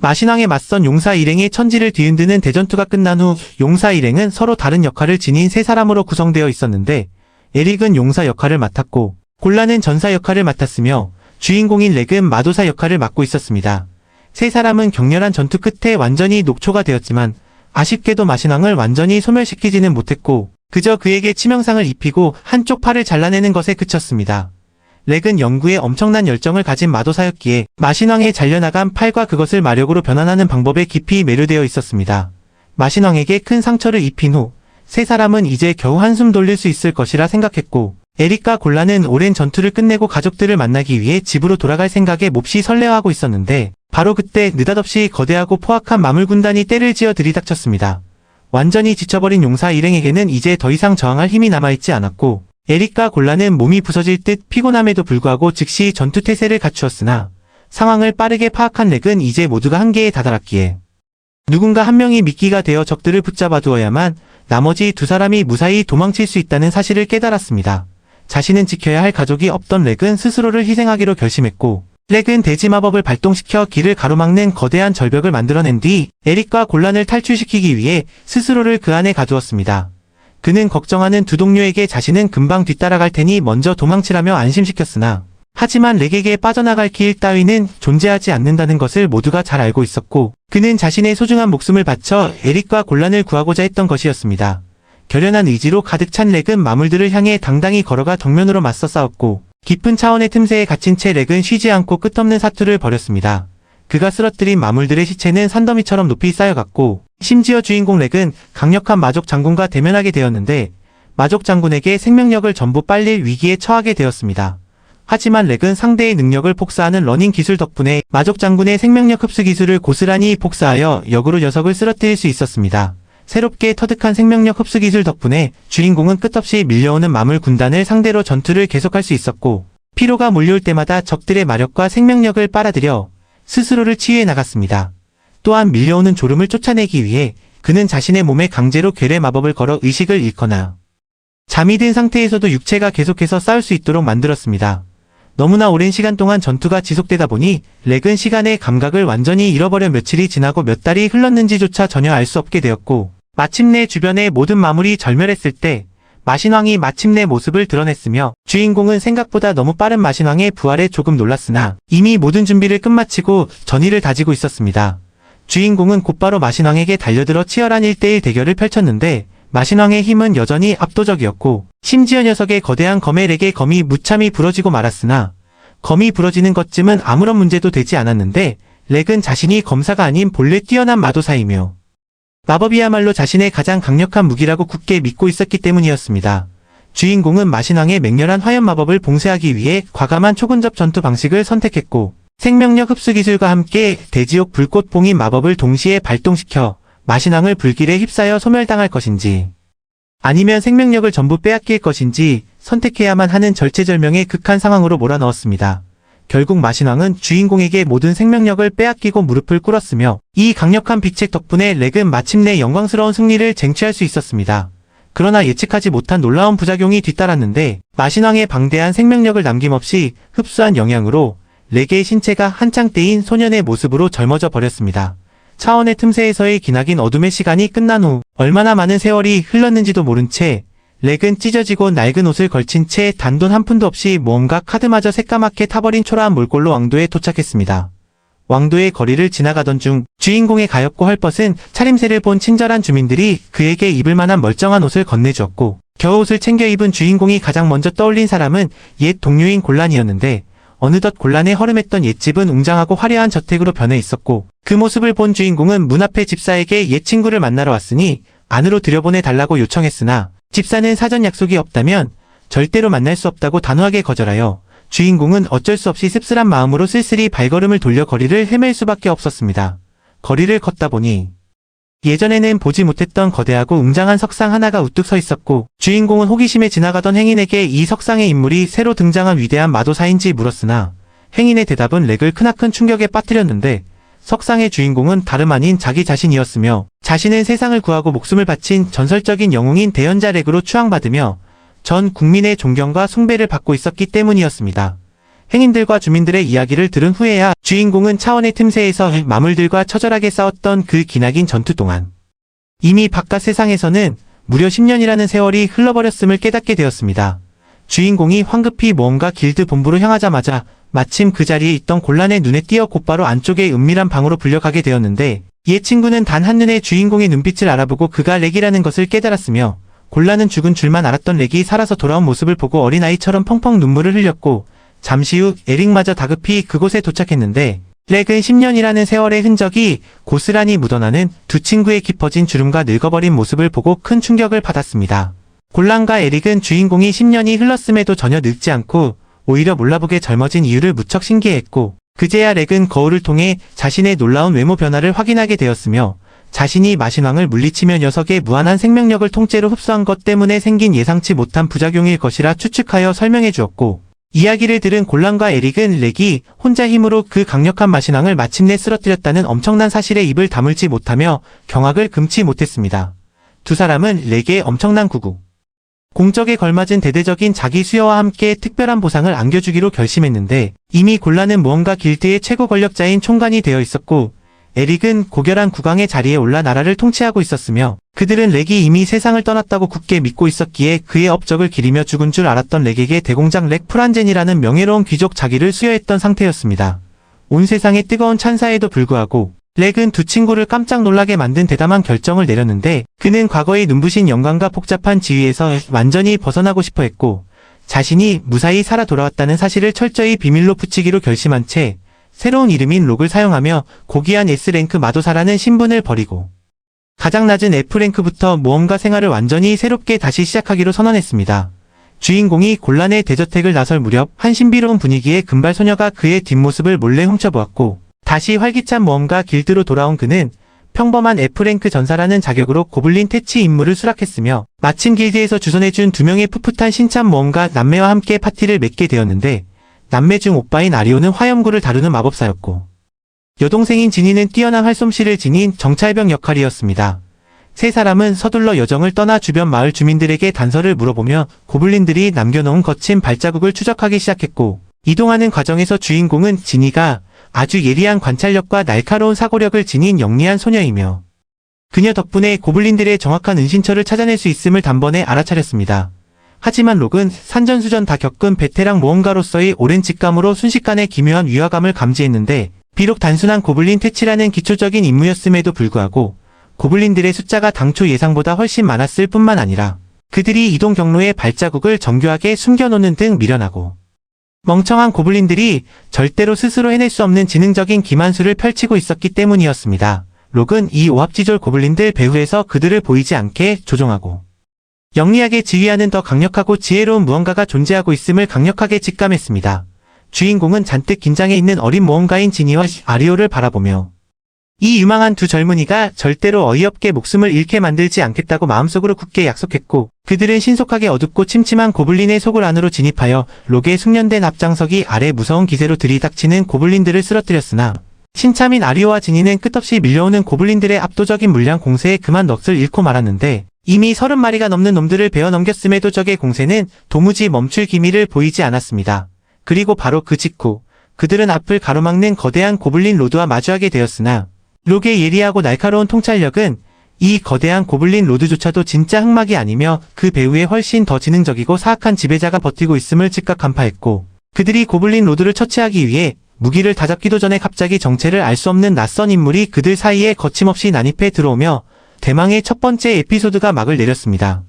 마신왕에 맞선 용사 일행의 천지를 뒤흔드는 대전투가 끝난 후 용사 일행은 서로 다른 역할을 지닌 세 사람으로 구성되어 있었는데 에릭은 용사 역할을 맡았고 골라는 전사 역할을 맡았으며 주인공인 렉은 마도사 역할을 맡고 있었습니다. 세 사람은 격렬한 전투 끝에 완전히 녹초가 되었지만 아쉽게도 마신왕을 완전히 소멸시키지는 못했고 그저 그에게 치명상을 입히고 한쪽 팔을 잘라내는 것에 그쳤습니다. 렉은 연구에 엄청난 열정을 가진 마도사였기에 마신왕의 잘려나간 팔과 그것을 마력으로 변환하는 방법에 깊이 매료되어 있었습니다. 마신왕에게 큰 상처를 입힌 후 세 사람은 이제 겨우 한숨 돌릴 수 있을 것이라 생각했고 에릭과 골라는 오랜 전투를 끝내고 가족들을 만나기 위해 집으로 돌아갈 생각에 몹시 설레어하고 있었는데 바로 그때 느닷없이 거대하고 포악한 마물 군단이 때를 지어 들이닥쳤습니다. 완전히 지쳐버린 용사 일행에게는 이제 더 이상 저항할 힘이 남아있지 않았고 에릭과 골라는 몸이 부서질 듯 피곤함에도 불구하고 즉시 전투 태세를 갖추었으나 상황을 빠르게 파악한 렉은 이제 모두가 한계에 다다랐기에 누군가 한 명이 미끼가 되어 적들을 붙잡아 두어야만 나머지 두 사람이 무사히 도망칠 수 있다는 사실을 깨달았습니다. 자신은 지켜야 할 가족이 없던 렉은 스스로를 희생하기로 결심했고 렉은 대지 마법을 발동시켜 길을 가로막는 거대한 절벽을 만들어낸 뒤 에릭과 골란을 탈출시키기 위해 스스로를 그 안에 가두었습니다. 그는 걱정하는 두 동료에게 자신은 금방 뒤따라갈 테니 먼저 도망치라며 안심시켰으나 하지만 렉에게 빠져나갈 길 따위는 존재하지 않는다는 것을 모두가 잘 알고 있었고 그는 자신의 소중한 목숨을 바쳐 에릭과 골란을 구하고자 했던 것이었습니다. 결연한 의지로 가득 찬 렉은 마물들을 향해 당당히 걸어가 정면으로 맞서 싸웠고 깊은 차원의 틈새에 갇힌 채 렉은 쉬지 않고 끝없는 사투를 벌였습니다. 그가 쓰러뜨린 마물들의 시체는 산더미처럼 높이 쌓여갔고 심지어 주인공 렉은 강력한 마족 장군과 대면하게 되었는데 마족 장군에게 생명력을 전부 빨릴 위기에 처하게 되었습니다. 하지만 렉은 상대의 능력을 복사하는 러닝 기술 덕분에 마족 장군의 생명력 흡수 기술을 고스란히 복사하여 역으로 녀석을 쓰러뜨릴 수 있었습니다. 새롭게 터득한 생명력 흡수 기술 덕분에 주인공은 끝없이 밀려오는 마물 군단을 상대로 전투를 계속할 수 있었고 피로가 몰려올 때마다 적들의 마력과 생명력을 빨아들여 스스로를 치유해 나갔습니다. 또한 밀려오는 졸음을 쫓아내기 위해 그는 자신의 몸에 강제로 괴뢰 마법을 걸어 의식을 잃거나 잠이 든 상태에서도 육체가 계속해서 싸울 수 있도록 만들었습니다. 너무나 오랜 시간 동안 전투가 지속되다 보니 렉은 시간의 감각을 완전히 잃어버려 며칠이 지나고 몇 달이 흘렀는지조차 전혀 알 수 없게 되었고 마침내 주변의 모든 마물이 절멸했을 때 마신왕이 마침내 모습을 드러냈으며 주인공은 생각보다 너무 빠른 마신왕의 부활에 조금 놀랐으나 이미 모든 준비를 끝마치고 전의를 다지고 있었습니다. 주인공은 곧바로 마신왕에게 달려들어 치열한 1대1 대결을 펼쳤는데 마신왕의 힘은 여전히 압도적이었고 심지어 녀석의 거대한 검의 렉에 검이 무참히 부러지고 말았으나 검이 부러지는 것쯤은 아무런 문제도 되지 않았는데 렉은 자신이 검사가 아닌 본래 뛰어난 마도사이며 마법이야말로 자신의 가장 강력한 무기라고 굳게 믿고 있었기 때문이었습니다. 주인공은 마신왕의 맹렬한 화염 마법을 봉쇄하기 위해 과감한 초근접 전투 방식을 선택했고 생명력 흡수 기술과 함께 대지옥 불꽃 봉인 마법을 동시에 발동시켜 마신왕을 불길에 휩싸여 소멸당할 것인지 아니면 생명력을 전부 빼앗길 것인지 선택해야만 하는 절체절명의 극한 상황으로 몰아넣었습니다. 결국 마신왕은 주인공에게 모든 생명력을 빼앗기고 무릎을 꿇었으며 이 강력한 비책 덕분에 렉은 마침내 영광스러운 승리를 쟁취할 수 있었습니다. 그러나 예측하지 못한 놀라운 부작용이 뒤따랐는데 마신왕의 방대한 생명력을 남김없이 흡수한 영향으로 렉의 신체가 한창 때인 소년의 모습으로 젊어져 버렸습니다. 차원의 틈새에서의 기나긴 어둠의 시간이 끝난 후 얼마나 많은 세월이 흘렀는지도 모른 채 렉은 찢어지고 낡은 옷을 걸친 채 단돈 한 푼도 없이 모험가 카드마저 새까맣게 타버린 초라한 몰골로 왕도에 도착했습니다. 왕도의 거리를 지나가던 중 주인공의 가엾고 헐벗은 차림새를 본 친절한 주민들이 그에게 입을 만한 멀쩡한 옷을 건네주었고 겨우옷을 챙겨 입은 주인공이 가장 먼저 떠올린 사람은 옛 동료인 골란이었는데 어느덧 골란에 허름했던 옛집은 웅장하고 화려한 저택으로 변해 있었고 그 모습을 본 주인공은 문 앞의 집사에게 옛 친구를 만나러 왔으니 안으로 들여보내달라고 요청했으나 집사는 사전 약속이 없다면 절대로 만날 수 없다고 단호하게 거절하여 주인공은 어쩔 수 없이 씁쓸한 마음으로 쓸쓸히 발걸음을 돌려 거리를 헤맬 수밖에 없었습니다. 거리를 걷다 보니 예전에는 보지 못했던 거대하고 웅장한 석상 하나가 우뚝 서 있었고 주인공은 호기심에 지나가던 행인에게 이 석상의 인물이 새로 등장한 위대한 마도사인지 물었으나 행인의 대답은 렉을 크나큰 충격에 빠뜨렸는데 석상의 주인공은 다름 아닌 자기 자신이었으며 자신은 세상을 구하고 목숨을 바친 전설적인 영웅인 대연자 렉으로 추앙받으며 전 국민의 존경과 숭배를 받고 있었기 때문이었습니다. 행인들과 주민들의 이야기를 들은 후에야 주인공은 차원의 틈새에서 마물들과 처절하게 싸웠던 그 기나긴 전투 동안 이미 바깥 세상에서는 무려 10년이라는 세월이 흘러버렸음을 깨닫게 되었습니다. 주인공이 황급히 모험가 길드 본부로 향하자마자 마침 그 자리에 있던 곤란의 눈에 띄어 곧바로 안쪽의 은밀한 방으로 불려가게 되었는데 이에 친구는 단 한눈에 주인공의 눈빛을 알아보고 그가 렉이라는 것을 깨달았으며 곤란은 죽은 줄만 알았던 렉이 살아서 돌아온 모습을 보고 어린아이처럼 펑펑 눈물을 흘렸고 잠시 후 에릭마저 다급히 그곳에 도착했는데 렉은 10년이라는 세월의 흔적이 고스란히 묻어나는 두 친구의 깊어진 주름과 늙어버린 모습을 보고 큰 충격을 받았습니다. 곤란과 에릭은 주인공이 10년이 흘렀음에도 전혀 늙지 않고 오히려 몰라보게 젊어진 이유를 무척 신기해했고 그제야 렉은 거울을 통해 자신의 놀라운 외모 변화를 확인하게 되었으며 자신이 마신왕을 물리치며 녀석의 무한한 생명력을 통째로 흡수한 것 때문에 생긴 예상치 못한 부작용일 것이라 추측하여 설명해 주었고 이야기를 들은 곤란과 에릭은 렉이 혼자 힘으로 그 강력한 마신왕을 마침내 쓰러뜨렸다는 엄청난 사실에 입을 다물지 못하며 경악을 금치 못했습니다. 두 사람은 렉의 엄청난 구구, 공적에 걸맞은 대대적인 자기 수여와 함께 특별한 보상을 안겨주기로 결심했는데 이미 곤란은 모험가 길드의 최고 권력자인 총관이 되어 있었고 에릭은 고결한 국왕의 자리에 올라 나라를 통치하고 있었으며 그들은 렉이 이미 세상을 떠났다고 굳게 믿고 있었기에 그의 업적을 기리며 죽은 줄 알았던 렉에게 대공장 렉 프란젠이라는 명예로운 귀족 자기를 수여했던 상태였습니다. 온 세상의 뜨거운 찬사에도 불구하고 렉은 두 친구를 깜짝 놀라게 만든 대담한 결정을 내렸는데 그는 과거의 눈부신 영광과 복잡한 지위에서 완전히 벗어나고 싶어 했고 자신이 무사히 살아 돌아왔다는 사실을 철저히 비밀로 붙이기로 결심한 채 새로운 이름인 록을 사용하며 고귀한 S랭크 마도사라는 신분을 버리고 가장 낮은 F랭크부터 모험가 생활을 완전히 새롭게 다시 시작하기로 선언했습니다. 주인공이 곤란의 대저택을 나설 무렵 한 신비로운 분위기의 금발 소녀가 그의 뒷모습을 몰래 훔쳐보았고 다시 활기찬 모험가 길드로 돌아온 그는 평범한 F랭크 전사라는 자격으로 고블린 퇴치 임무를 수락했으며 마침 길드에서 주선해준 두 명의 풋풋한 신참 모험가 남매와 함께 파티를 맺게 되었는데 남매 중 오빠인 아리오는 화염구를 다루는 마법사였고 여동생인 지니는 뛰어난 활솜씨를 지닌 정찰병 역할이었습니다. 세 사람은 서둘러 여정을 떠나 주변 마을 주민들에게 단서를 물어보며 고블린들이 남겨놓은 거친 발자국을 추적하기 시작했고 이동하는 과정에서 주인공은 지니가 아주 예리한 관찰력과 날카로운 사고력을 지닌 영리한 소녀이며 그녀 덕분에 고블린들의 정확한 은신처를 찾아낼 수 있음을 단번에 알아차렸습니다. 하지만 록은 산전수전 다 겪은 베테랑 모험가로서의 오랜 직감으로 순식간에 기묘한 위화감을 감지했는데 비록 단순한 고블린 퇴치라는 기초적인 임무였음에도 불구하고 고블린들의 숫자가 당초 예상보다 훨씬 많았을 뿐만 아니라 그들이 이동 경로에 발자국을 정교하게 숨겨놓는 등 미련하고 멍청한 고블린들이 절대로 스스로 해낼 수 없는 지능적인 기만수를 펼치고 있었기 때문이었습니다. 록은 이 오합지졸 고블린들 배후에서 그들을 보이지 않게 조종하고 영리하게 지휘하는 더 강력하고 지혜로운 무언가가 존재하고 있음을 강력하게 직감했습니다. 주인공은 잔뜩 긴장해 있는 어린 모험가인 지니와 아리오를 바라보며 이 유망한 두 젊은이가 절대로 어이없게 목숨을 잃게 만들지 않겠다고 마음속으로 굳게 약속했고 그들은 신속하게 어둡고 침침한 고블린의 속을 안으로 진입하여 록의 숙련된 앞장서기 아래 무서운 기세로 들이닥치는 고블린들을 쓰러뜨렸으나 신참인 아리오와 지니는 끝없이 밀려오는 고블린들의 압도적인 물량 공세에 그만 넋을 잃고 말았는데 이미 30마리가 넘는 놈들을 베어 넘겼음에도 적의 공세는 도무지 멈출 기미를 보이지 않았습니다. 그리고 바로 그 직후 그들은 앞을 가로막는 거대한 고블린 로드와 마주하게 되었으나 록의 예리하고 날카로운 통찰력은 이 거대한 고블린 로드조차도 진짜 흑막이 아니며 그 배후에 훨씬 더 지능적이고 사악한 지배자가 버티고 있음을 즉각 간파했고 그들이 고블린 로드를 처치하기 위해 무기를 다잡기도 전에 갑자기 정체를 알 수 없는 낯선 인물이 그들 사이에 거침없이 난입해 들어오며 대망의 첫 번째 에피소드가 막을 내렸습니다.